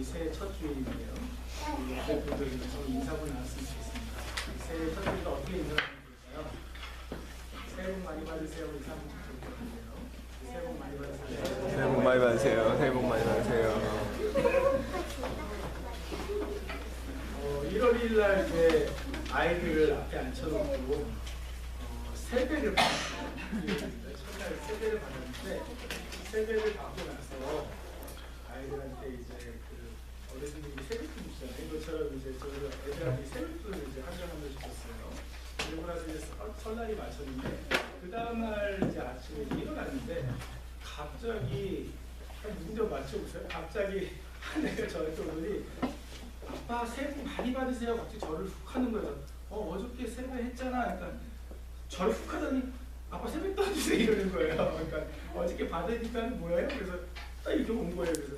우리 새해 첫 주일인데요. 우리 옆에 분들께서 인사하고 나왔으면 좋겠습니다. 새해 첫 주일을 어떻게 인사하면 좋을까요? 새해 복 많이 받으세요. 우리 사모님 좋을 것 같은데요. 새해 복 많이 받으세요. 새해 복 많이 받으세요. 새해 복 많이 받으세요. 1월 1일 날 이제 아이들을 앞에 앉혀놓고 세배를 받았어요. 첫날 세배를 받았는데 세배를 받고 나서 아이들한테 이제 그 어르신들이 세뱃돈 주잖아요. 이것처럼 이제 저희가 애들한테 세뱃돈을 이제 한 장을 줬어요. 그리고 나서 이제 설날이 맞췄는데 그 다음날 이제 아침에 일어났는데 갑자기 누군지 맞춰보세요. 갑자기 한 애가 저한테 오더니 아빠 새해 복 많이 받으세요. 갑자기 저를 훅 하는 거예요. 어저께 세배했잖아. 그러니까 저를 훅 하더니 아빠 세뱃돈 주세요 이러는 거예요. 그러니까 어저께 받으니까 뭐예요? 그래서 딱 이렇게 온 거예요. 그래서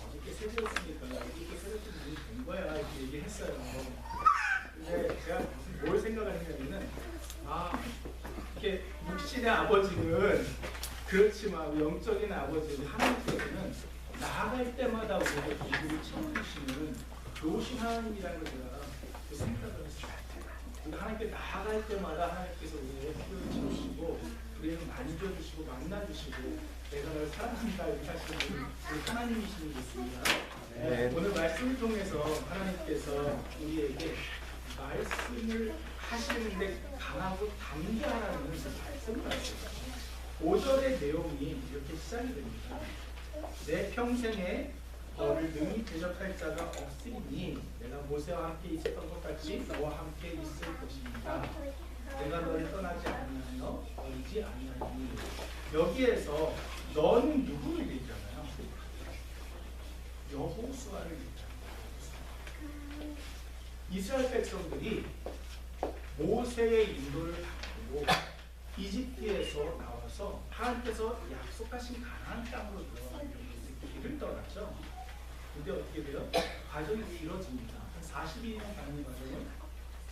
어저께 세배했으니까 이렇게 세뱃돈이 된 거야 이렇게 얘기했어요. 근데 제가 뭘 생각을 했냐면은 이렇게 육신의 아버지는 그렇지만 영적인 아버지 하나님께서는 나아갈 때마다 우리의 기분을 채워주시는 좋으신 하나님이라는 걸 제가 생각을 했어요. 하나님께 나아갈 때마다 하나님께서 우리의 필요를 채우시고 우리를 만져주시고 만나주시고 내가 널 사랑한다 이렇게 하시는 우리 하나님이시는 게 있습니다. 네. 오늘 말씀을 통해서 하나님께서 우리에게 말씀을 하시는데 강하고 담대하라는 말씀을 하십니다. 5절의 내용이 이렇게 시작이 됩니다. 내 평생에 너를 능히 대적할 자가 없으리니 내가 모세와 함께 있었던 것 같이 너와 함께 있을 것입니다. 내가 너를 떠나지 아니하여 버리지 아니하니. 여기에서 너는 누구를 얘기하나요? 여호수아를 얘기합니다. 이스라엘 백성들이 모세의 인도를 받고 이집트에서 나와서 하나님께서 약속하신 가나안 땅으로 들어가려고 길을 떠났죠. 근데 어떻게 돼요? 과정이 길어집니다. 한 42년 가는 과정은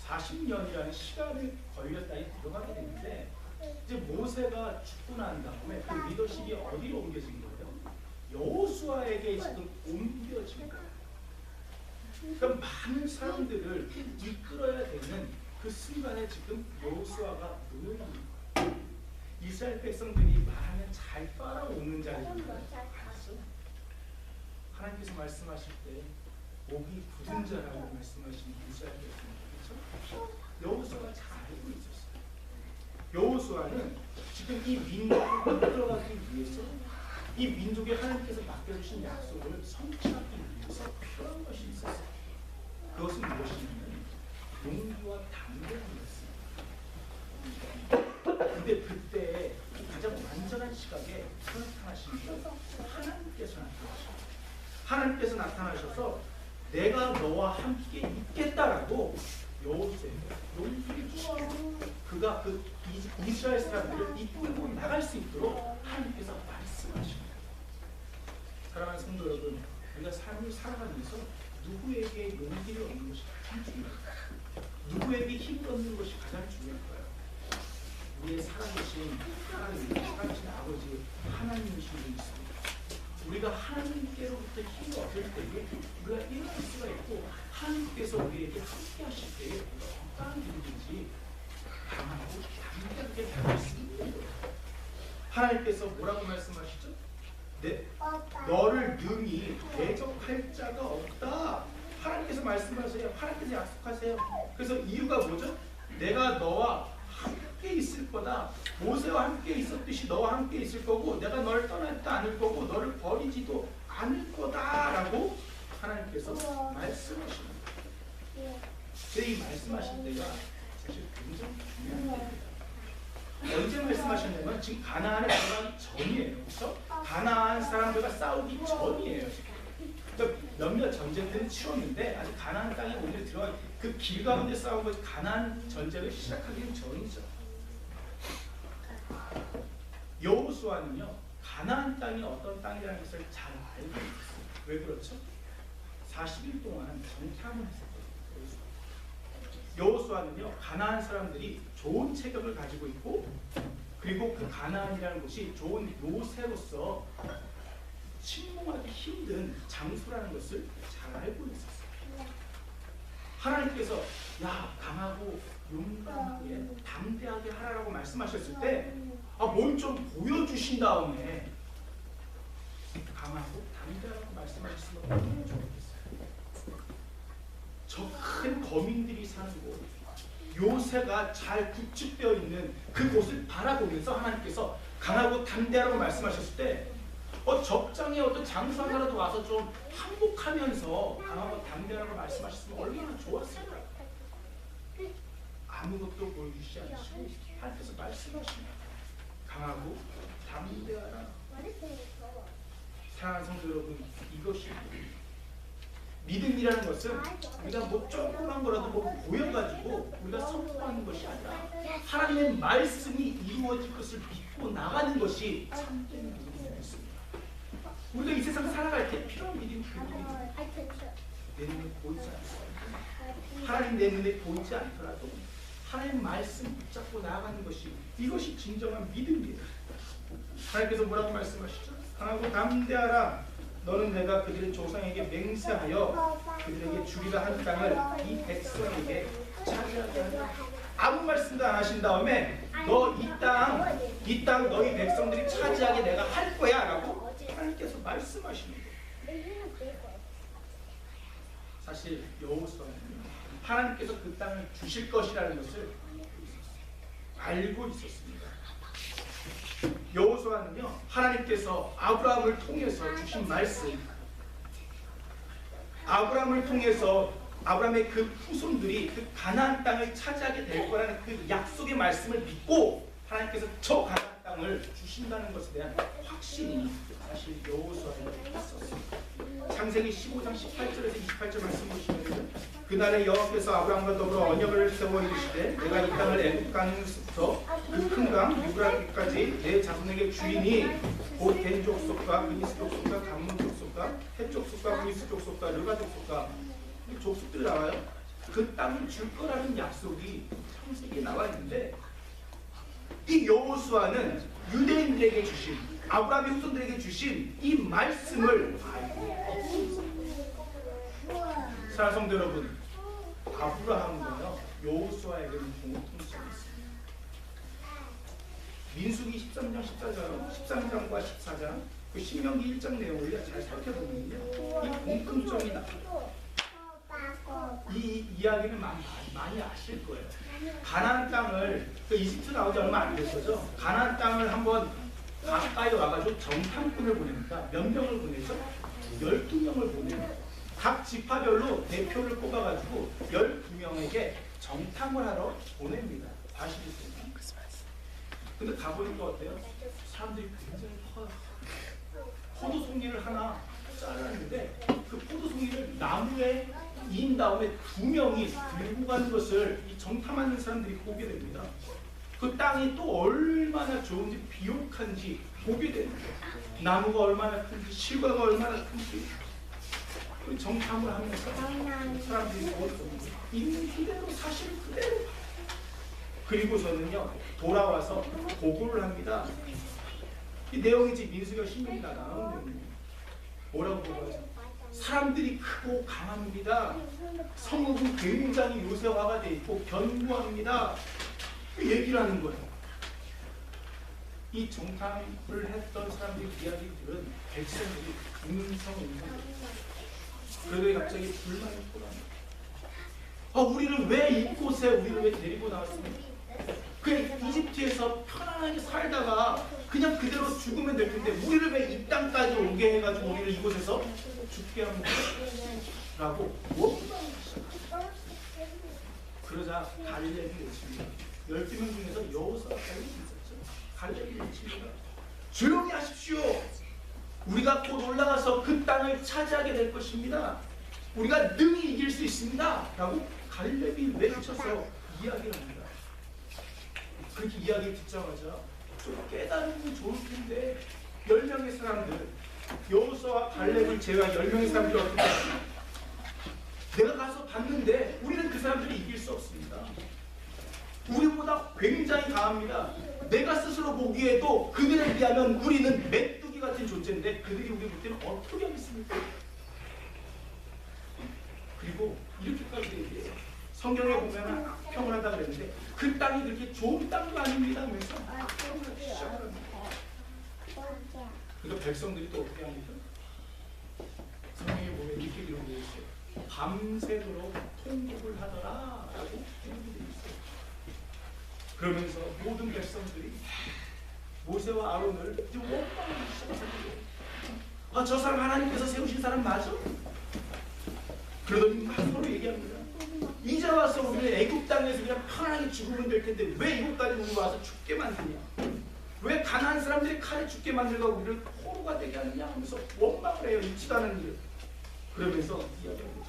40년이라는 시간이 걸렸다니 들어가게 되는데 이제 모세가 죽고 난 다음에 그 리더십이 어디로 옮겨진 거예요? 여호수아에게 지금 옮겨진 거예요. 그러니까 많은 사람들을 이끌어야 되는 그 순간에 지금 여호수아가 눈을 감는 거예요. 이스라엘 백성들이 말하면 잘 따라오는 자리입니다. 하나님께서 말씀하실 때 목이 굳은 자라고 말씀하시는 이스라엘 백성들, 그렇죠? 여호수아가 잘 알고 있었어요. 여호수아는 지금 이 민족을 이끌어가기 위해서 이 민족에 하나님께서 맡겨주신 약속을 성취하기 위해서 필요한 것이 있었어요. 그것은 무엇이냐면 용기와 담대함이었습니다. 근데 그때 가장 완전한 시각에 나타나신 분 하나님께서 나타나셨어요. 하나님께서 나타나셔서 내가 너와 함께 있겠다라고 여호수아에게 용기를 주시고 그가 그 이스라엘 사람들을 이끌고 나갈 수 있도록 하나님께서 말씀하십니다. 사랑하는 성도 여러분, 우리가 삶을 살아가면서 누구에게 용기를 얻는 것이 가장 중요할까요? 누구에게 힘을 얻는 것이 가장 중요할까요? 우리의 살아계신 하나님, 살아계신 아버지 하나님이신 분이 있습니다. 우리가 하나님께로부터 힘을 얻을 때에 우리가 일어날 수가 있고 하나님께서 우리에게 함께 하실 때에 어떠한 일이든지 강하고 담대하게 할 수 있는 거예요. 하나님께서 뭐라고 말씀하시죠? 너를 능히 대적할 자가 없다. 하나님께서 말씀하세요. 하나님께서 약속하세요. 그래서 이유가 뭐죠? 내가 너와 함께 있을 거다. 모세와 함께 있었듯이 너와 함께 있을 거고 내가 너를 떠나지 않을 거고 너를 버리지도 않을 거다라고 하나님께서 말씀하십니다. 근데 이 말씀하신 때가 사실 굉장히 중요한 때입니다. 언제 말씀하셨냐면 지금 가나안에 들어가기 전이에요. 그렇죠? 가나안 사람들과 싸우기 전이에요. 그러니까 몇몇 전쟁들은 치렀는데 아직 가나안 땅에 오늘 들어가 그 길 가운데 싸운 것이 가나안 전쟁을 시작하기 전이죠. 여호수아는요 가나안 땅이 어떤 땅이라는 것을 잘 알고 있었어요. 왜 그렇죠? 40일 동안 정탐을 했었거든요. 여호수아는요 가나안 사람들이 좋은 체격을 가지고 있고 그리고 그 가나안이라는 곳이 좋은 요새로서 침공하기 힘든 장소라는 것을 잘 알고 있었어요. 하나님께서 야 강하고 용감하게 담대하게 하라고 말씀하셨을 때 뭘 좀 보여주신 다음에 강하고 담대하라고 말씀하셨으면 얼마나 좋겠어요. 저 큰 거민들이 사는 곳 요새가 잘 구축되어 있는 그곳을 바라보면서 하나님께서 강하고 담대하라고 말씀하셨을 때 적장에 어떤 장수 하나라도 와서 좀 항복하면서 강하고 담대하라고 말씀하셨으면 얼마나 좋았을까. 아무것도 보여주시지 않으시고 하나님께서 말씀하십니다. 강하고 담대하라. 사랑하는 성도 여러분, 이것이 믿음이라는 것은 우리가 조그만 거라도 보여가지고 우리가 선포하는 것이 아니라 하나님의 말씀이 이루어질 것을 믿고 나가는 것이 참된 믿음이었습니다. 우리가 이 세상 살아갈 때 필요한 믿음이 그 믿음입니다. 내 눈에 보이지 않습니다. 하나님 내 눈에 보이지 않더라도 하나님 말씀 붙잡고 나아가는 것이 이것이 진정한 믿음입니다. 하나님께서 뭐라고 말씀하시죠? 강하고 담대하라. 너는 내가 그들의 조상에게 맹세하여 그들에게 주리라 한 땅을 이 백성에게 차지하게 하라. 아무 말씀도 안 하신 다음에 너 이 땅 너희 백성들이 차지하게 내가 할 거야 라고 하나님께서 말씀하시는 거예요. 사실 여호수아는 하나님께서 그 땅을 주실 것이라는 것을 알고 있었습니다. 여호수아는요 하나님께서 아브라함을 통해서 주신 말씀, 아브라함을 통해서 아브라함의 그 후손들이 그 가나안 땅을 차지하게 될 거라는 그 약속의 말씀을 믿고 하나님께서 저 가나안 땅을 주신다는 것에 대한 확신이 사실 여호수아에 있었습니다. 창세기 15장 18절에서 28절 말씀 보시면 그날에 여호와께서 아브라함과 더불어 언약을 세워 이르시되 내가 이 땅을 애굽 강에서부터 그 큰 강 유브라기까지 내 자손에게 주리니 곧 된 족속과 그니스 족속과 감문 족속과 헷 족속과 그니스 족속과 르가 족속과 이 족속들이 나와요. 그 땅을 줄 거라는 약속이 창세기에 나와 있는데 이 여호수아는 유대인들에게 주신 아브라함의 후손들에게 주신 이 말씀을 알고 있습니다. 사랑하는 성도 여러분, 아브라함과 여호수아에게는 공통점이 있습니다. 민수기 13장 13장과 14장 그 신명기 1장 내용을 잘 살펴보면요 이 공통점이 나옵니다. 이 이야기는 많이 아실 거예요. 가나안 땅을 그 이집트 나오지 얼마 안 됐어죠. 가나안 땅을 한번 가까이 와가지고 정탐꾼을 보냅니다. 몇 명을 보내죠? 12명을 보냅니다. 각 지파별로 대표를 뽑아가지고 12명에게 정탐을 하러 보냅니다. 아시겠어요? 근데 가보니까 어때요? 사람들이 굉장히 커요. 포도송이를 하나 잘랐는데 그 포도송이를 나무에 이은 다음에 2명이 들고 가는 것을 이 정탐하는 사람들이 보게 됩니다. 그 땅이 또 얼마나 좋은지 비옥한지 보게 됩니다. 나무가 얼마나 큰지 실과가 얼마나 큰지 정탐을 하면서 사람들이 보거든요. 있는 그대로 사실 그대로 그리고서는요 돌아와서 보고를 합니다. 이 내용이 지금 민수기가 신명기 다 나오는 내용입니다. 뭐라고 보고하죠? 사람들이 크고 강합니다. 성읍은 굉장히 요새화가 되어 있고 견고합니다. 얘기를 하는 거예요. 이 정탐을 했던 사람들이 이야기 들은 백성들이 음성입니다. 그러더니 갑자기 불만이 토납니다. 우리를 왜 이곳에 우리를 왜 데리고 나왔습니까? 그 이집트에서 편안하게 살다가 그냥 그대로 죽으면 될 텐데 우리를 왜 이 땅까지 오게 해가지고 우리를 이곳에서 죽게 합니까? 라고 원망하셨어요. 그러자 갈렙이 외칩니다. 12명 중에서 여호수아가 있었죠. 갈렙이 외칩니다. 조용히 하십시오. 우리가 곧 올라가서 그 땅을 차지하게 될 것입니다. 우리가 능히 이길 수 있습니다. 라고 갈렙이 외쳐서 이야기를 합니다. 그렇게 이야기를 듣자마자 좀 깨달으면 좋을 텐데 10명의 사람들 여호수아와 갈렙을 제외한 10명의 사람들이 어떻게 합니까? 내가 가서 봤는데 우리는 그 사람들을 이길 수 없습니다. 우리보다 굉장히 강합니다. 내가 스스로 보기에도 그들에 비하면 우리는 메뚜기가 같은 존재인데 그들이 우리 볼 때는 어떻게 하겠습니까? 그리고 이렇게까지 얘기해요. 성경에 보면 평을 한다 그랬는데 그 땅이 그렇게 좋은 땅도 아닙니다 하면서 시작합니다. 그러니까 백성들이 또 어떻게 합니까? 성경에 보면 이렇게 기록되어 있어요. 밤새도록 통곡을 하더라 라고 기록되어 있어요. 그러면서 모든 백성들이 모세와 아론을 이제 원망하기 시작합니다. 아, 저 사람 하나님께서 세우신 사람 맞아? 그러더니 막 서로 얘기합니다. 이제 와서 우리는 애굽 땅에서 그냥 편안하게 죽으면 될 텐데 왜 이곳까지 우리 와서 죽게 만드냐? 왜 가나안 사람들이 칼에 죽게 만들고 우리를 포로가 되게 하느냐 하면서 원망을 해요. 있지도 않은 일. 그러면서 이야기합니다.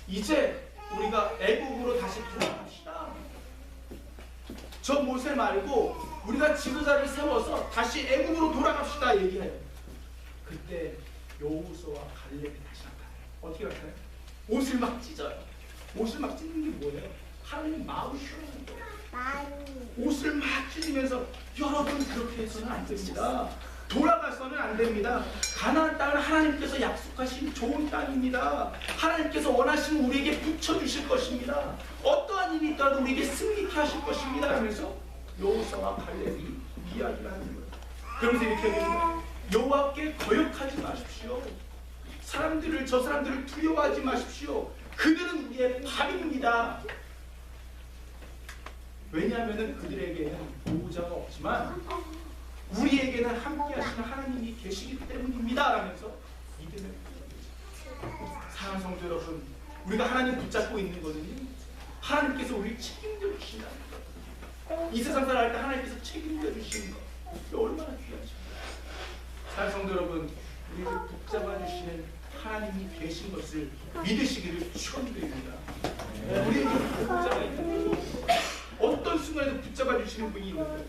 이제 우리가 애굽으로 다시 돌아갑시다. 저 모세 말고 우리가 지도자를 세워서 다시 애굽으로 돌아갑시다 얘기해요. 그때 여호수아와 갈렙이 다시 나타나요. 어떻게 나타나요? 옷을 막 찢어요. 옷을 막 찢는 게 뭐예요? 하나님 마음을 표현하는 거예요. 옷을 막 찢으면서 여러분 그렇게 해서는 안 됩니다. 돌아가서는 안 됩니다. 가나안 땅은 하나님께서 약속하신 좋은 땅입니다. 하나님께서 원하시면 우리에게 붙여주실 것입니다. 어떠한 일이 있더라도 우리에게 승리케 하실 것입니다 하면서 여호수아와 갈렙이 이야기를 하는 거예요. 그러면서 이렇게 얘기합니다. 여호와께 거역하지 마십시오. 저 사람들을 두려워하지 마십시오. 그들은 우리의 밥입니다. 왜냐하면 그들에게는 보호자가 없지만 우리에게는 함께 하시는 하나님이 계시기 때문입니다 라면서 믿음을 사랑하는 성도 여러분, 우리가 하나님 붙잡고 있는 것은 하나님께서 우리를 책임져 주신다는 것. 이 세상 살아갈 때 하나님께서 책임져 주시는 것, 이게 얼마나 귀하십니까? 사랑하는 성도 여러분, 우리를 붙잡아 주시는 하나님이 계신 것을 믿으시기를 축원드립니다. 우리에게 보호자가 있는 것, 어떤 순간에도 붙잡아 주시는 분이 있는 것.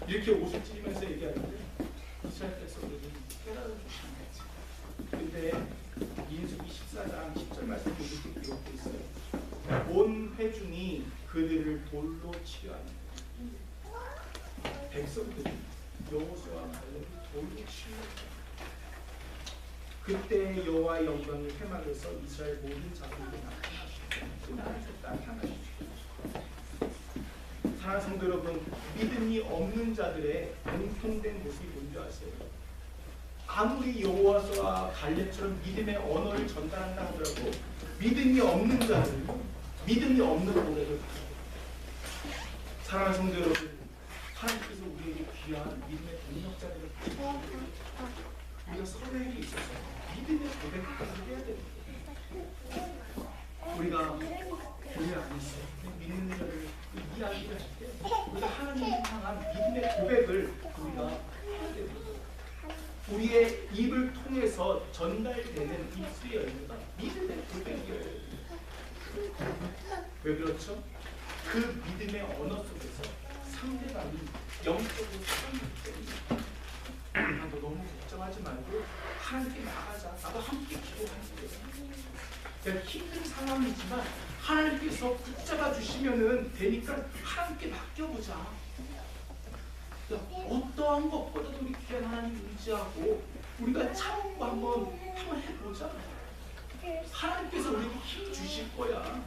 이렇게 옷을 찢으면서 얘기하는데 이스라엘 백성들은 깨달아 주시는 거지. 근데 민수기 14장 10절 말씀에 이렇게 기록되어 있어요. 온 회중이 그들을 돌로 치려 하는 거예요. 백성들이 여호수아와 갈렙을 돌로 치려 해요. 그때 여호와의 영광이 회막에서 이스라엘 모든 자손에게 나타나시고 사랑하는 성도 여러분, 믿음이 없는 자들의 공통된 모습이 뭔지 아세요? 아무리 여호수아와 갈렙처럼 믿음의 언어를 전달한다 하더라도 믿음이 없는 자들은 믿음이 없는 고백을 받아요. 사랑하는 성도 여러분, 하나님께서 우리에게 귀한 믿음의 동력자들을 주시고 우리가 서로에게 있어서 믿음의 고백을 해야 됩니다. 우리가 교회 안에서 믿는 자를 이야기를 할 때 우리가 하나님을 향한 믿음의 고백을 우리가 해야 됩니다. 우리의 입을 통해서 전달되는 입술의 열매가 믿음의 고백이어야 됩니다. 왜 그렇죠? 그 믿음의 언어 속에서 상대방이 영적으로 살아있기 때문에 너 너무 걱정하지 말고 하나님께 나가자. 나도 함께 기도할게. 내가 힘든 상황이지만 하나님께서 붙잡아 주시면은 되니까 하나님께 맡겨보자. 어떠한 것보다도 우리 귀한 하나님 의지하고 우리가 참고 한번 해보자. 하나님께서 우리에게 힘 주실 거야.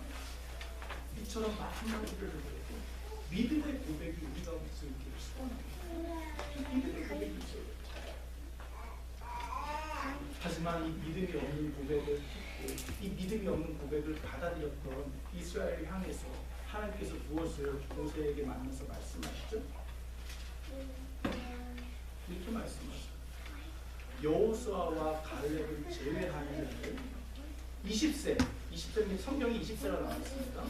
이처럼 마지막으로 믿음의 고백이 우리가 무슨 이렇게 소원합니다. 믿음의 고백이 있어요. 하지만 이 믿음이 없는 고백을 듣고 이 믿음이 없는 고백을 받아들였던 이스라엘을 향해서 하나님께서 무엇을 모세에게 만나서 말씀하시죠? 이렇게 말씀하시죠. 여호수아와 갈렙을 제외하는 자들 20세 성경이 20세라 나왔습니다.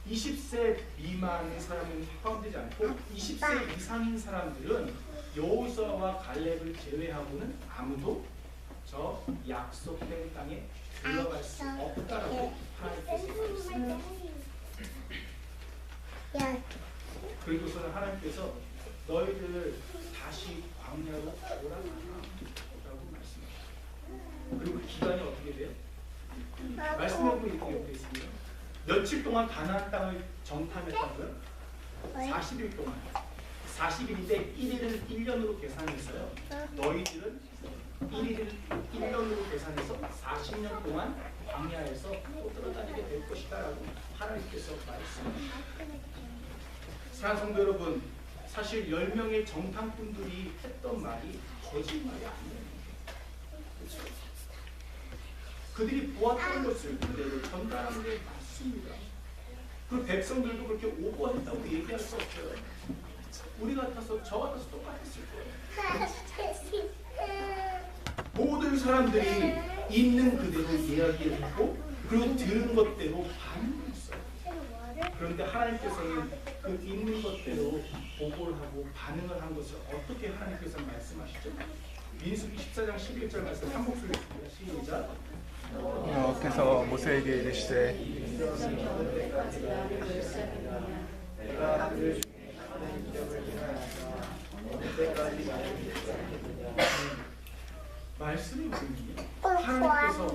20세 미만의 사람은 포함되지 않고 20세 이상인 사람들은 여호수아와 갈렙을 제외하고는 아무도 저 약속된 땅에 들어갈 수 없다라고 하나님께서 말씀하셨습니다. 그리고서는 하나님께서 너희들 다시 광야로 돌아가라고 말씀하셨습니다. 그리고 그 기간이 어떻게 돼요? 말씀해 보면 이렇게 되어 있습니다. 며칠 동안 가나안 땅을 정탐했다고요? 40일 동안. 40일인데 1일을 1년으로 계산해서요. 너희들은 1년으로 계산해서 40년 동안 광야에서 또 돌아다니게 될 것이다 라고 하나님께서 말씀하십니다. 사랑하는 성도 여러분, 사실 10명의 정탐꾼들이 했던 말이 거짓말이 아니에요. 그들이 보았던 것을 그대로 전달하는 게 맞습니다. 그 백성들도 그렇게 오버했다고 얘기할 수 없어요. 우리 같아서 저 같아서 똑같았을 거예요. 모든 사람들이 있는 그대로 이야기를 하고 그리고 들은 것대로 반응했어요. 그런데 하나님께서는 그 있는 것대로 보고를 하고 반응을 한 것을 어떻게 하나님께서 말씀하시죠? 민수기 14장 11절 말씀 한 목소리 읽습니다. 시작. 여호와께서 모세에게 이르시되 말씀이 뭐니? 하나님께서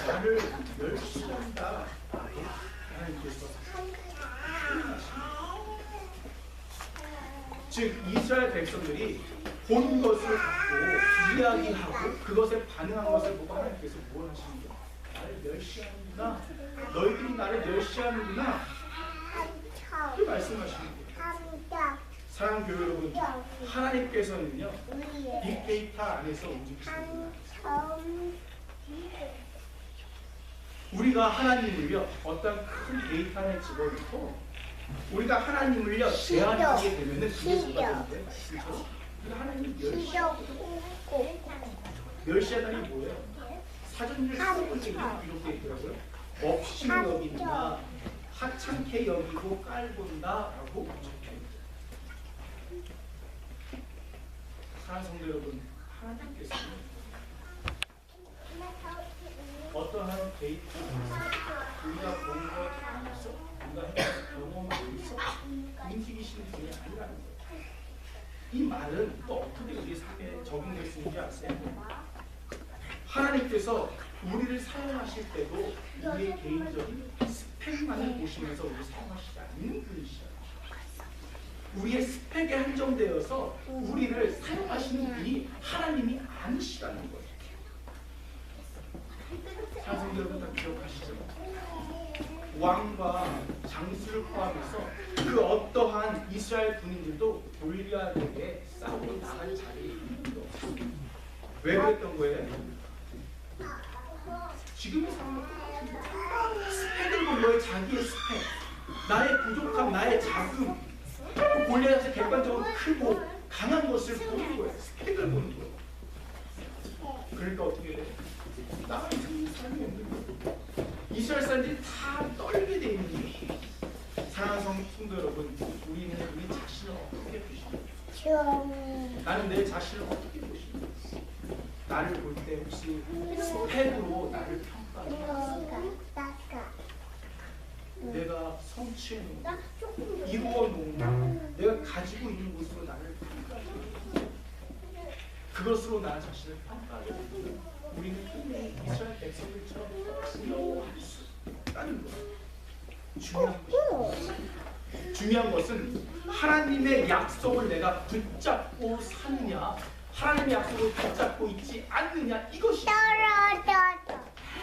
나를 멸시한다. 하나님께서 즉 이스라엘 백성들이 본 것을 갖고 이야기하고 그것에 반응한 것을 보고 하나님께서 뭘 하시는 거예요? 나를 멸시하는구나. 너희들이 나를 멸시하는구나. 이렇게 말씀하시는 거예요. 사랑하는 교회 여러분, 하나님께서는요 빅데이터 안에서 움직이십니다. 우리가 하나님을요 어떤 큰 데이터 안에 집어넣고 우리가 하나님을요 제한하게 되면은 그게 뭐가 되는데 말씀처럼 우리가 하나님을 멸시하다니 뭐예요? 사전일 수업을 이렇게 있더라고요. 없이 여긴다, 하찮게 여기고 깔본다라고 적혀있죠. 사랑하는 성도 여러분, 하나님께서는 어떠한 데이터 우리가 본 것 안에서 우리가 했던 경험에서 움직이시는 분이 아니라는 거예요. 이 말은 또 어떻게 우리 삶에 적용될 수 있는지 아세요? 하나님께서 우리를 사용하실 때도 우리의 개인적인 스펙만을 보시면서 우리를 사용하시지 않는 분이시죠. 우리의 스펙에 한정되어서 우리를 사용하시는 분이 하나님이 아니시라는 거예요. 사랑하는 여러분 다 기억하시죠? 왕과 장수를 포함해서 그 어떠한 이스라엘 군인들도 골리앗에게 싸우러 나갈 자리에 있는 게 없습니다. 왜 그랬던 거예요? 지금의 상황은 똑같습니다. 스펙을 본 거예요. 자기의 스펙, 나의 부족함, 나의 작음. 골리앗이 객관적으로 크고 강한 것을 보는 거예요. 스펙을 보는 거예요. 그러니까 어떻게 돼요? 나만 있는 사람이 없는 거예요. 이스라엘 사람들이 다 떨게 돼 있는 거예요. 사랑하는 성도 여러분, 우리는 우리 자신을 어떻게 보십니까? 나는 내 자신을 어떻게 보십니까? 나를 볼 때 혹시 스펙으로 나를 평가합니까? 내가 성취해 놓은 이루어 놓은 내가 가지고 있는 것으로 나를 평가합니까? 그것으로 나 자신을 평가하게 되면 우리는 분명히 이스라엘 백성들처럼 두려워할 수 있다는 거예요. 중요한 것은 하나님의 약속을 내가 붙잡고 사느냐, 하나님의 약속을 붙잡고 있지 않느냐, 이것입니다.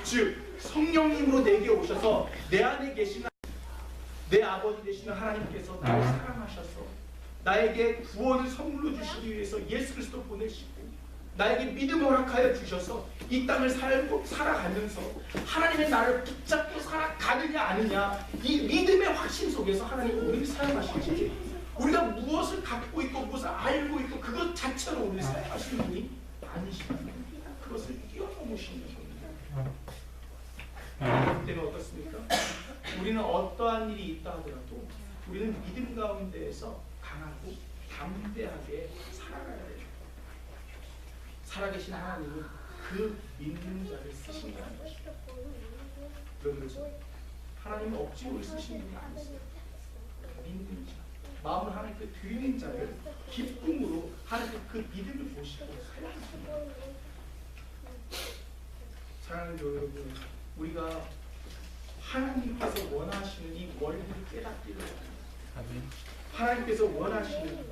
즉 성령님으로 내게 오셔서 내 안에 계시는 내 아버지 되시는 하나님께서 나를 사랑하셔서 나에게 구원을 선물로 주시기 위해서 예수 그리스도 보내시고 나에게 믿음을 허락하여 주셔서 이 땅을 살아가면서 하나님의 나를 붙잡고 살아가느냐 아느냐, 이 믿음의 확신 속에서 하나님은 우리를 사용하실지, 우리가 무엇을 갖고 있고 무엇을 알고 있고 그것 자체로 우리를 사용하시는 분이 아니시면 그것을 뛰어넘으시는 겁니다. 그렇기 때문에 어떻습니까? 우리는 어떠한 일이 있다 하더라도 우리는 믿음 가운데에서 강하고 담대하게 살아가야 돼요. 살아계신 하나님은 그 믿는 자를 쓰신다는 것이죠. 그런 거죠. 하나님은 억지로 쓰신 분이 아니세요. 믿는 자, 마음을 하나님께 드리는 자를 기쁨으로 하나님께 그 믿음을 보시고 살아가십니다. 사랑하는 여러분, 우리가 하나님께서 원하시는 이 원리를 깨닫기를 원합니다. 하나님께서 원하시는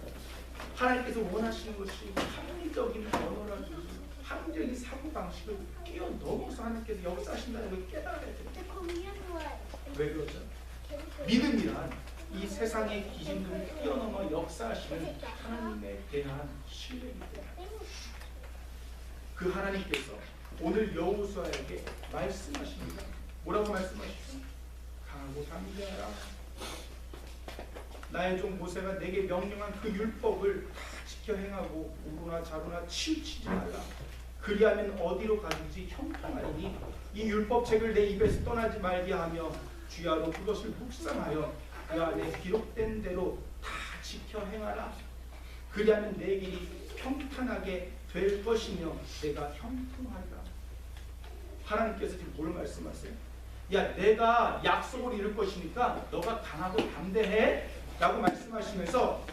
하나님께서 원하시는 것이 합리적인 언어라든지 합리적인 사고방식을 뛰어넘어서 하나님께서 역사하신다는 걸 깨달아야 돼요. 왜 그러죠? 믿음이란 이 세상의 기준들을 뛰어넘어 역사하시는 하나님에 대한 신뢰이기 때문에 그 하나님께서 오늘 여호수아에게 말씀하십니다. 뭐라고 말씀하시죠? 강하고 담대하라. 나의 종 모세가 내게 명령한 그 율법을 다 지켜 행하고 우로나 자로나 치우치지 말라. 그리하면 어디로 가든지 형통하리니 이 율법책을 내 입에서 떠나지 말게 하며 주야로 그것을 묵상하여 그 안에 기록된 대로 다 지켜 행하라. 그리하면 내 길이 평탄하게 될 것이며 내가 형통하리라. 하나님께서 지금 뭘 말씀하세요? 야, 내가 약속을 이룰 것이니까 너가 강하고 담대해 라고 말씀하시면서,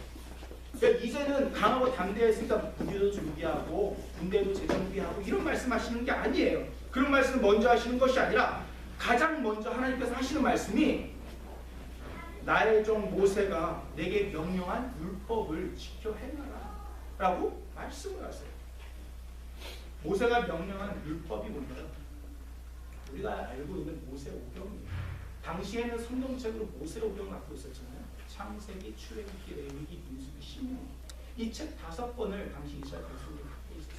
야, 이제는 강하고 담대했으니까 무기도 준비하고 군대도 재정비하고 이런 말씀하시는 게 아니에요. 그런 말씀을 먼저 하시는 것이 아니라 가장 먼저 하나님께서 하시는 말씀이 나의 종 모세가 내게 명령한 율법을 지켜 행하라 라고 말씀을 하세요. 모세가 명령한 율법이 뭔가요? 우리가 알고 있는 모세오경입니다. 당시에는 성경책으로 모세오경을 갖고 있었잖아요. 창세기, 출애굽기, 레위기, 민수기, 신명기. 이 책 5권을 당시 이스라엘 백성들이 갖고 있었어요.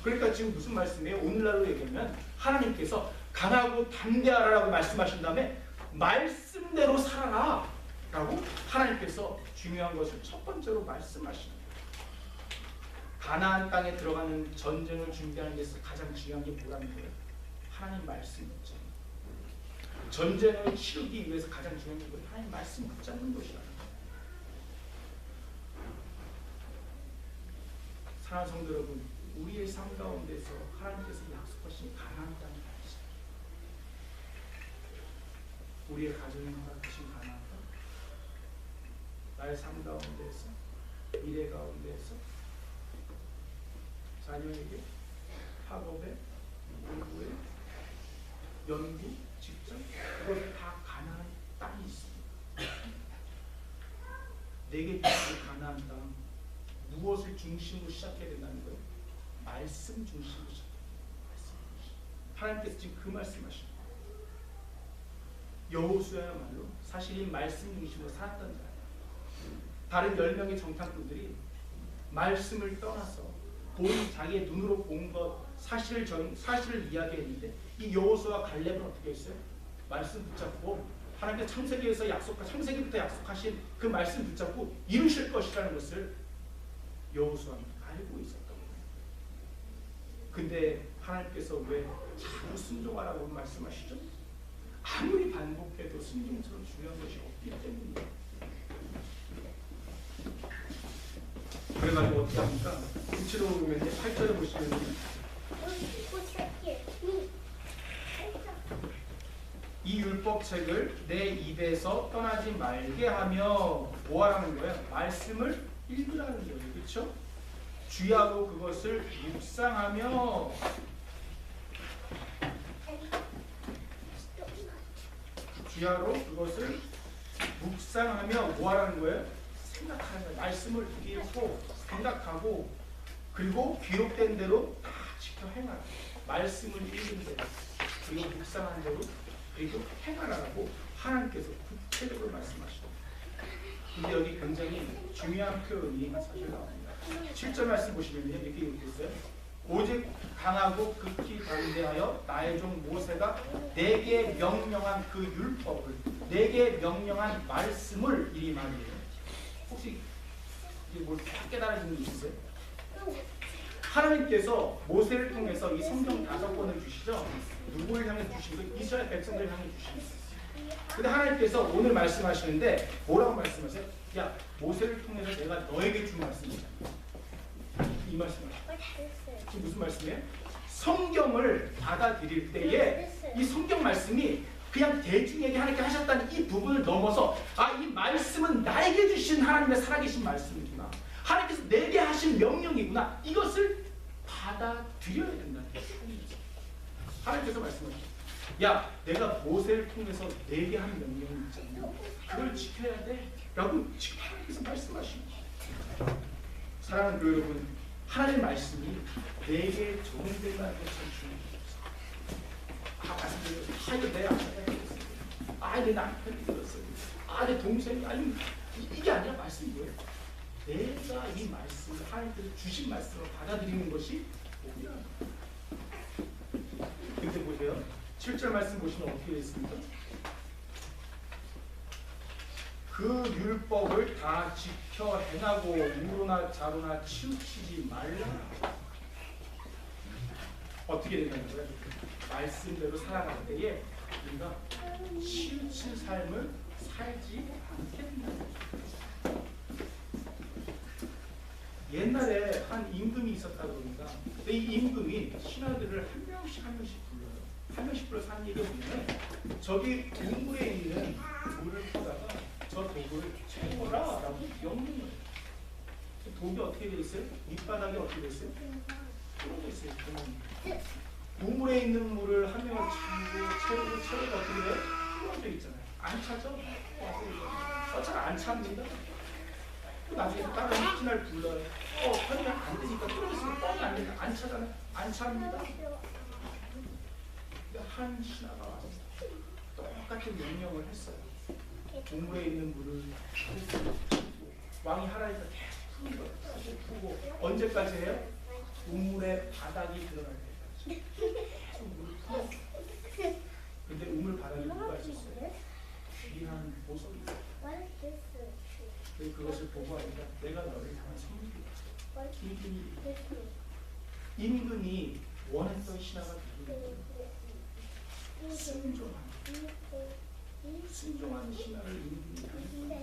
그러니까 지금 무슨 말씀이에요? 오늘날로 얘기하면 하나님께서 강하고 담대하라고 말씀하신 다음에 말씀대로 살아라 라고 하나님께서 중요한 것을 첫 번째로 말씀하시는 거예요. 가나안 땅에 들어가는 전쟁을 준비하는 데서 가장 중요한 게 뭐라는 거예요? 하나님 말씀 있죠. 전쟁을 치르기 위해서 가장 중요한 게 뭐예요? 하나님 말씀 붙잡는 것이라는 거예요. 사랑하는 성도 여러분, 우리의 삶 가운데서 하나님께서 약속하신 가나안 땅이 있어요. 우리의 가정에 허락하신 가나안 땅, 나의 삶 가운데서, 미래 가운데서, 자녀에게, 학업에, 공부에, 연구, 직장, 그것 다 가나안 땅이 있습니다. 내게 주신 가나안 땅, 무엇을 중심으로 시작해야 된다는 거예요? 말씀 중심으로 시작해야 돼요. 하나님께서 지금 그 말씀하시는 거예요. 여호수아야말로 사실 이 말씀 중심으로 살았던 자예요. 다른 10명의 정탐꾼들이 말씀을 떠나서 자기의 눈으로 본 것, 사실을 이야기했는데 이 여호수아와 갈렙은 어떻게 했어요? 말씀 붙잡고 하나님께서 창세기부터 약속하신 그 말씀 붙잡고 이루실 것이라는 것을 여호수아는 알고 있었던 거예요. 근데 하나님께서 왜 자꾸 순종하라고 말씀하시죠? 아무리 반복해도 순종처럼 중요한 것이 없기 때문이에요. 그래가지고 어떻게 합니까? 구체적으로 보면 8절에 보시면 이 율법책을 내 입에서 떠나지 말게 하며 뭐 하라는 거예요? 말씀을 읽으라는 거예요. 그렇죠? 주야로 그것을 묵상하며 뭐 하라는 거예요? 생각하는 거예요. 말씀을 읽고 생각하고 그리고 기록된 대로 다 지켜 행하라. 말씀을 읽은 대로 그리고 묵상한 대로 그리고 행하라고 하나님께서 구체적으로 말씀하십니다. 근데 여기 굉장히 중요한 표현이 사실 나옵니다. 7절 말씀 보시면 이렇게 읽겠어요. 오직 강하고 극히 담대하여 나의 종 모세가 내게 명령한 그 율법을, 내게 명령한 말씀을 이 말이에요. 혹시 이게 뭘 깨달으시는 분 있으세요? 하나님께서 모세를 통해서 이 성경 5권을 주시죠. 누구를 향해 주신 거예요? 이스라엘 백성들을 향해 주신 거예요. 근데 하나님께서 오늘 말씀하시는데 뭐라고 말씀하세요? 야, 모세를 통해서 내가 너에게 준 말씀이잖아. 이 말씀하세요. 지금 무슨 말씀이에요? 성경을 받아들일 때에 이 성경 말씀이 그냥 대중에게 하나님께 하셨다는 이 부분을 넘어서 이 말씀은 나에게 주신 하나님의 살아계신 말씀이구나. 하나님께서 내게 하신 명령이구나. 이것을 받아들여야 된다는 거예요. 하나님께서 말씀하십니다. 야, 내가 모세를 통해서 내게 한 명령이 있잖아. 그걸 지켜야 돼. 라고 지금 하나님께서 말씀하십니다. 사랑하는 교회 여러분, 하나님 말씀이 내게 적용된다는 것을 중요해요. 말씀드려요. 이거 내 아내가 그랬어요. 내 남편이 그랬어요. 내 동생이 이게 아니라 말씀이 뭐예요? 내가 이 말씀을 하나님께서 주신 말씀을 받아들이는 것이 뭐냐? 근데 보세요. 7절 말씀 보시면 어떻게 되어 있습니까? 그 율법을 다 지켜 행하고 우로나 자로나 치우치지 말라. 어떻게 된다는 거예요? 말씀대로 살아갈 때에 우리가 치우친 삶을 살지 않겠나. 옛날에 한 임금이 있었다 그러니까 이 임금이 신하들을 한 명씩 불러요. 한 명씩 불러서 하는 얘기가 뭐냐면 저기 동굴에 있는 물을 보다가 저 독을 채워라 라고 명령을 해요. 독이 어떻게 되어 있어요? 밑바닥이 어떻게 되어 있어요? 뚫어져 있어요. 우물에 있는 물을 한 명을 채우고 어떻게 돼요? 뚫어져 있잖아요. 안 차죠? 잘 안 찹니다. 나중에 다른 신하를 불러요. 뻔히 안 되니까 뚫어졌으면 뻔히 안 되니까 안 차잖아요. 안 찹니다. 한 신하가 와서 똑같은 명령을 했어요. 우물에 있는 물을 푸고 왕이 하라니까 계속 푸는 거예요. 푸고 언제까지 해요? 우물의 바닥이 드러날 때까지 계속 물을 푸고. 근데 우물 바닥에 뭐가 있었어요? 귀한 보석이 있어요. 그것을 보고 하니까 내가 너를 향한 선물이다. 임금이 원했던 신하가 되는 순종하는 신하를 임금이 하니까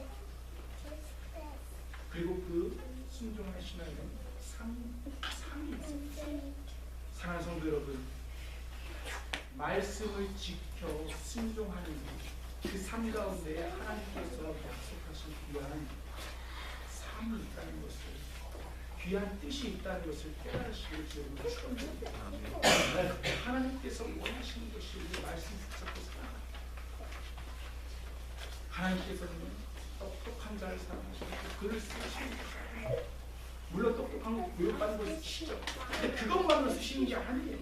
그리고 그 순종하는 신하에는 상이 있습니다. 사랑하는 성도 여러분, 말씀을 지켜 순종하는 그 삶 가운데 하나님께서 약속하신 귀한 삶이 있다는 것을, 귀한 뜻이 있다는 것을 깨달으시길 주님으로 축원합니다. 하나님께서 원하시는 것이 우리 말씀 붙잡고 살아가는 하나님께서는 똑똑한 자를 사랑하시고 글을 쓰시는 거예요. 물론 똑똑한 거 교육받는 걸 쓰시죠. 근데 그것만으로 쓰시는 게 아니에요.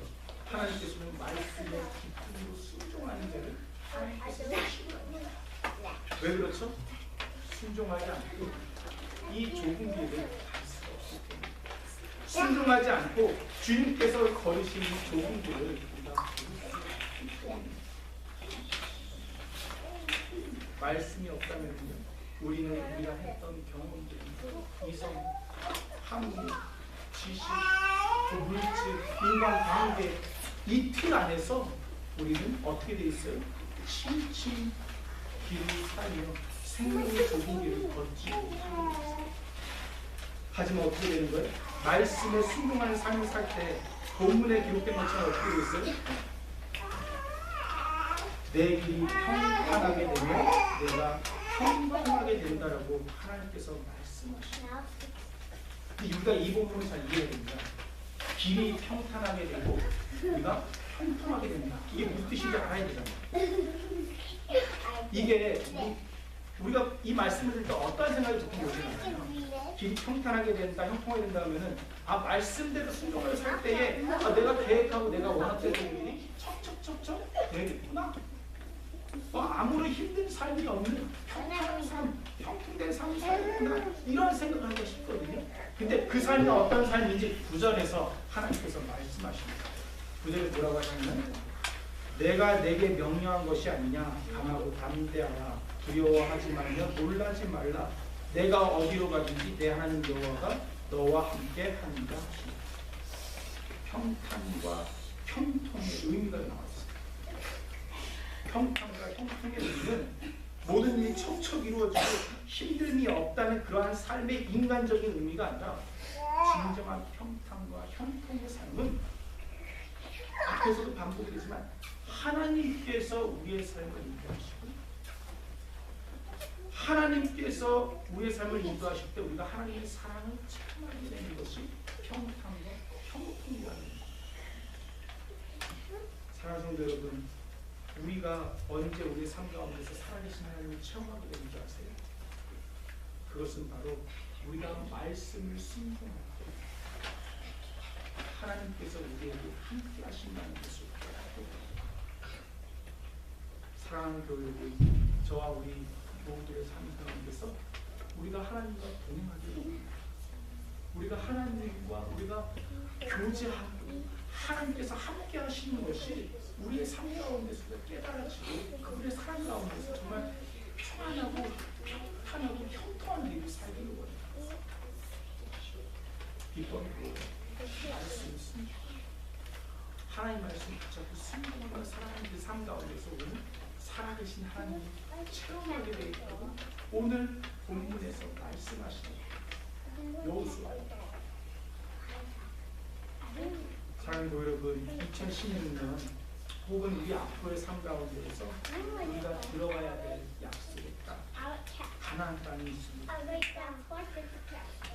하나님께서는 말씀에 기쁨으로 순종하는 자를 하나님께서 쓰시는 거예요. 왜 그렇죠? 순종하지 않고 이 좁은 길을 갈 수가 없기 때문에, 순종하지 않고 주님께서 걸으신 이 좁은 길을 우리가 걸을 수가 없기 때문에, 말씀이 없다면요, 우리는 우리가 했던 경험들, 이성, 학문, 지식, 또 물질, 인간관계, 이 틀 안에서 우리는 어떻게 되어 있어요? 치우친 길을 살며 생명의 좁은 길을 걷지 못하는 것입니다. 하지만 어떻게 되는 거예요? 말씀에 순종하는 삶을 살 때 본문에 기록된 것처럼 어떻게 되어 있어요? 내 길이 평탄하게 되면 내가 평범하게 된다라고 하나님께서 말씀하십니다. 우리가 이 본문을 잘 이해해야 됩니다. 길이 평탄하게 되고 우리가 평범하게 된다. 이게 무슨 뜻인지 알아야 되잖아요. 이게 우리가 이 말씀을 들을 때 어떤 생각이 조금 오시나요? 길이 평탄하게 된다, 형통하게 된다 하면은 말씀대로 순종을 살 때에 내가 계획하고 내가 원했던 일이 척척척척 되겠구나. 아무런 힘든 삶이 없는 평탄한 삶, 형통된 삶을 살겠구나, 이런 생각을 하고 싶거든요. 근데 그 삶이 어떤 삶인지 9절에서 하나님께서 말씀하십니다. 9절에 뭐라고 하시냐면 내가 내게 명령한 것이 아니냐, 강하고 담대하라, 두려워하지 말며 놀라지 말라, 내가 어디로 가든지 내 하나님 여호와가 너와 함께 하니라. 평탄과 형통의 의미가 나와 있습니다. 평탄과 형통의 의미는 모든 일이 척척 이루어지고 힘듦이 없다는 그러한 삶의 인간적인 의미가 아니라, 진정한 평탄과 형통의 삶은 앞에서도 반복되지만 하나님께서 우리의 삶을 인도하시고, 하나님께서 우리의 삶을 인도하실 때 우리가 하나님의 사랑을 체험하게 되는 것이 평탄과 형통이라는 것입니다. 사랑하는 성도 여러분, 우리가 언제 우리의 삶 가운데서 살아계신 하나님을 체험하게 되는 줄 아세요? 그것은 바로 우리가 말씀을 순종할 때 하나님께서 우리에게 함께 하신다는 것을 깨닫고 사랑하는 교회를 저와 우리 모두의 삶 가운데서 우리가 하나님과 동행하게 됩니다. 우리가 하나님과 우리가 교제하고 하나님께서 함께 하시는 것이 우리의 삶 가운데서 깨달아지고 그분의 사랑 가운데서 정말 평안하고 평탄하고 형통한 일을 살기를 원합니다. 기쁨으로 말씀을 순종, 하나님 말씀을 붙잡고 순종하며 사랑하는 그 삶 가운데서 오늘 살아계신 하나님이 체험하게 되어 있다고 오늘 본문에서 말씀하시는 여호수아. 사랑하는 여러분, 2016년 혹은 우리 앞으로의 삶 가운데에서 우리가 들어가야 될 약속의 땅, 가나안 땅이 있습니다.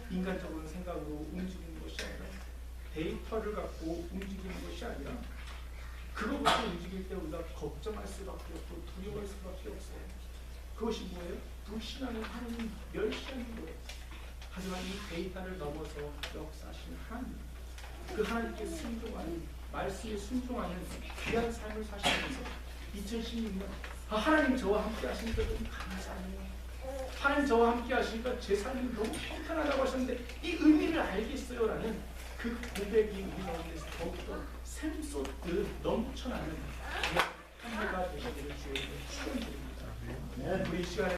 인간적인 생각으로 움직이는 것이 아니라 데이터를 갖고 움직이는 것이 아니라 그것부터 움직일 때 우리가 걱정할 수밖에 없고 두려워할 수밖에 없어요. 그것이 뭐예요? 불신하는 하나님, 멸시하는 거예요. 하지만 이 데이터를 넘어서 역사하시는 하나님, 그 하나님께 순종하는, 말씀에 순종하는 귀한 삶을 사시면서 2016년 하나님 저와 함께 하시니까 너무 감사해요. 하나님 저와 함께 하시니까 제 삶이 너무 평탄하다고 하셨는데 이 의미를 알겠어요 라는 그 고백이 우리 가운데서 더욱더 샘솟듯 넘쳐나는 한 해가 되시기를 주에게 축원드립니다. 우리 시간에